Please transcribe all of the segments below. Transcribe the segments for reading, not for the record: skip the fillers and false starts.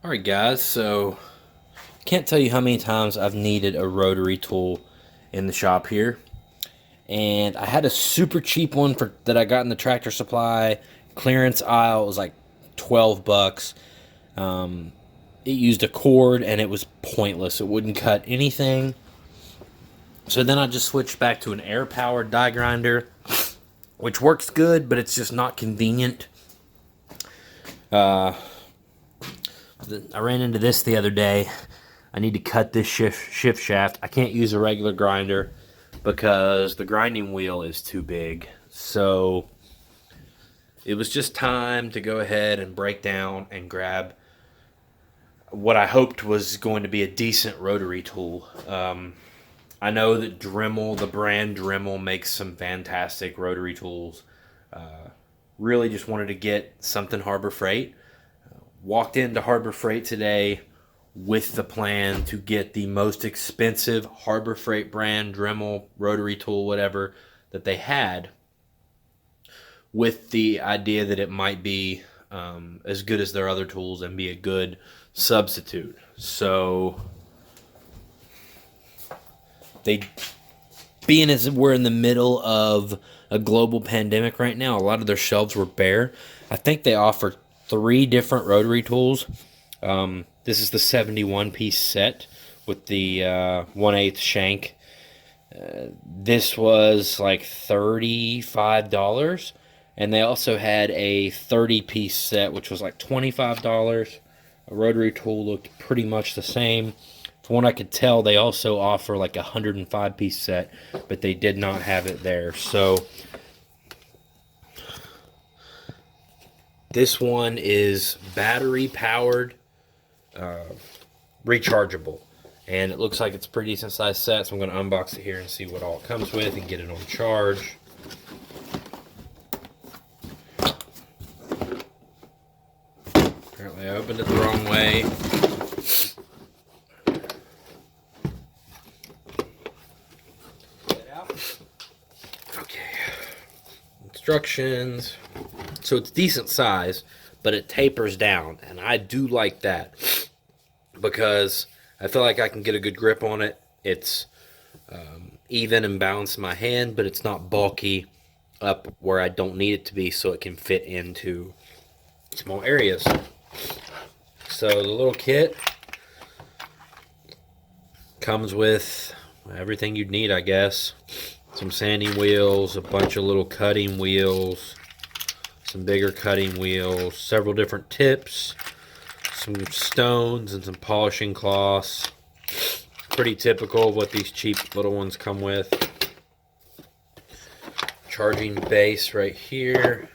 Alright guys, so can't tell you how many times I've needed a rotary tool in the shop here. And I had a super cheap one that I got in the Tractor Supply clearance aisle. It was like 12 bucks. It used a cord and it was pointless. It wouldn't cut anything. So then I just switched back to an air powered die grinder, which works good, but it's just not convenient. I ran into this the other day. I need to cut this shift shaft. I can't use a regular grinder because the grinding wheel is too big. So it was just time to go ahead and break down and grab what I hoped was going to be a decent rotary tool. I know that Dremel, the brand Dremel, makes some fantastic rotary tools. Really just wanted to get something Harbor Freight. Walked into Harbor Freight today with the plan to get the most expensive Harbor Freight brand Dremel rotary tool, whatever, that they had, with the idea that it might be as good as their other tools and be a good substitute. So, being as we're in the middle of a global pandemic right now, a lot of their shelves were bare. I think they offer 3 different rotary tools. This is the 71 piece set with the 1/8 shank. This was like $35, and they also had a 30 piece set, which was like $25. A rotary tool looked pretty much the same. From what I could tell, they also offer like a 105 piece set, but they did not have it there. So this one is battery powered, rechargeable, and it looks like it's a pretty decent size set. So I'm going to unbox it here and see what all it comes with and get it on charge. Apparently I opened it the wrong way. Get it out. Okay. Instructions. So it's decent size, but it tapers down, and I do like that because I feel like I can get a good grip on it. It's even and balanced in my hand, but it's not bulky up where I don't need it to be, so it can fit into small areas. So the little kit comes with everything you'd need, I guess. Some sanding wheels, a bunch of little cutting wheels, some bigger cutting wheels, several different tips, some stones, and some polishing cloths. Pretty typical of what these cheap little ones come with. Charging base right here.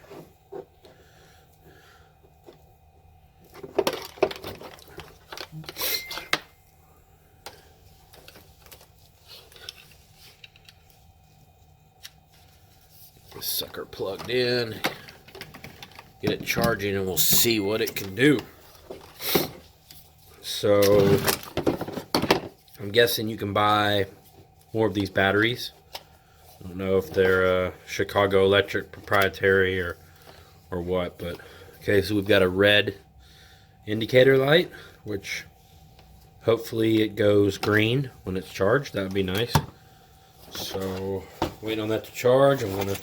This sucker plugged in. Get it charging and we'll see what it can do. So I'm guessing you can buy more of these batteries. I don't know if they're Chicago Electric proprietary or what, but okay, so we've got a red indicator light, which hopefully it goes green when it's charged. That would be nice. So waiting on that to charge. I'm gonna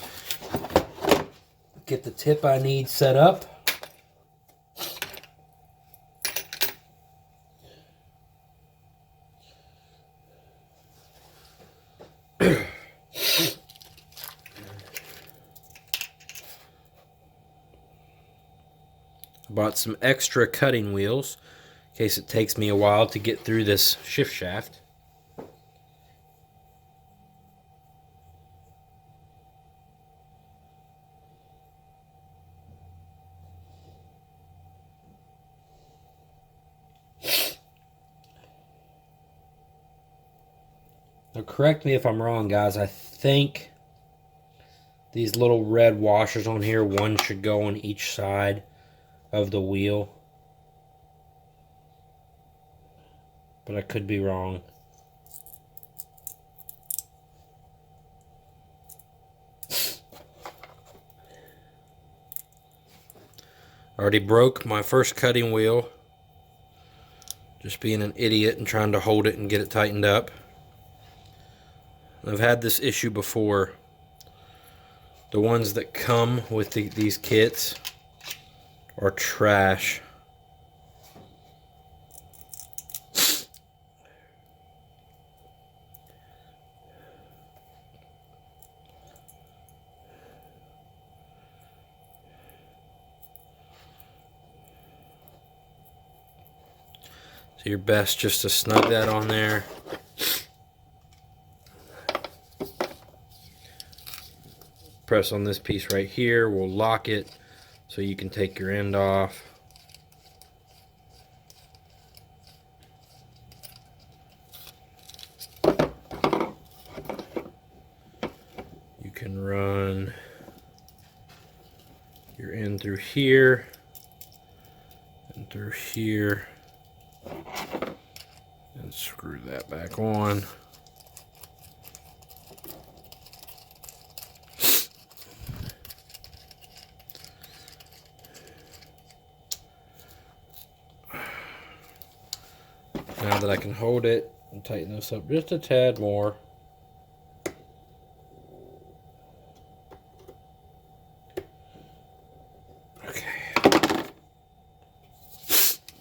get the tip I need set up. Bought some extra cutting wheels in case it takes me a while to get through this shift shaft. Now correct me if I'm wrong, guys. I think these little red washers on here, one should go on each side of the wheel, but I could be wrong. Already broke my first cutting wheel. Just being an idiot and trying to hold it and get it tightened up. I've had this issue before. The ones that come with these kits are trash. So your best just to snug that on there. Press on this piece right here. We'll lock it so you can take your end off. You can run your end through here and through here and screw that back on. Now that I can hold it and tighten this up just a tad more. Okay.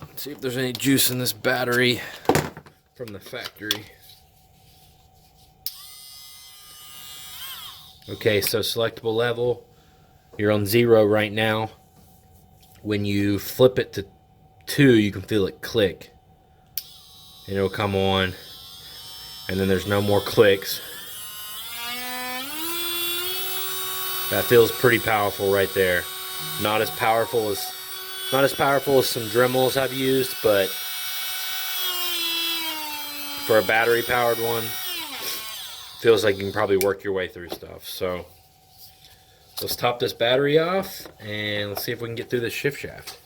Let's see if there's any juice in this battery from the factory. Okay, so selectable level, you're on 0 right now. When you flip it to 2, you can feel it click. And it'll come on, and then there's no more clicks. That feels pretty powerful right there. Not as powerful as some Dremels I've used, but for a battery powered one, feels like you can probably work your way through stuff. So let's top this battery off and let's see if we can get through this shift shaft.